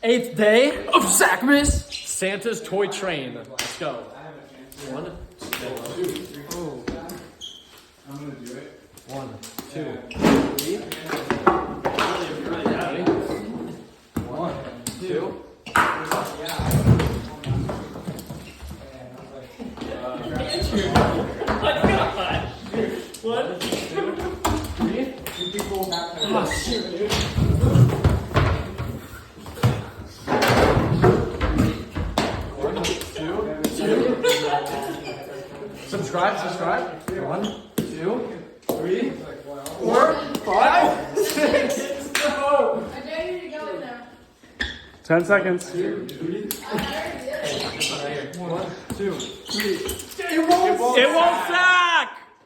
8th day of Sackmas. Santa's toy train. Let's go. 1, 2. Oh. I'm gonna do it. 1, 2, 3. 1, 2. One, two, three. Oh, shoot, dude. Subscribe. 1, 2, 3, 4, 5, 6. Go. I dare you to go in there. 10 seconds. 2, 3. I already did. 1, 2, 3. It won't It won't stop.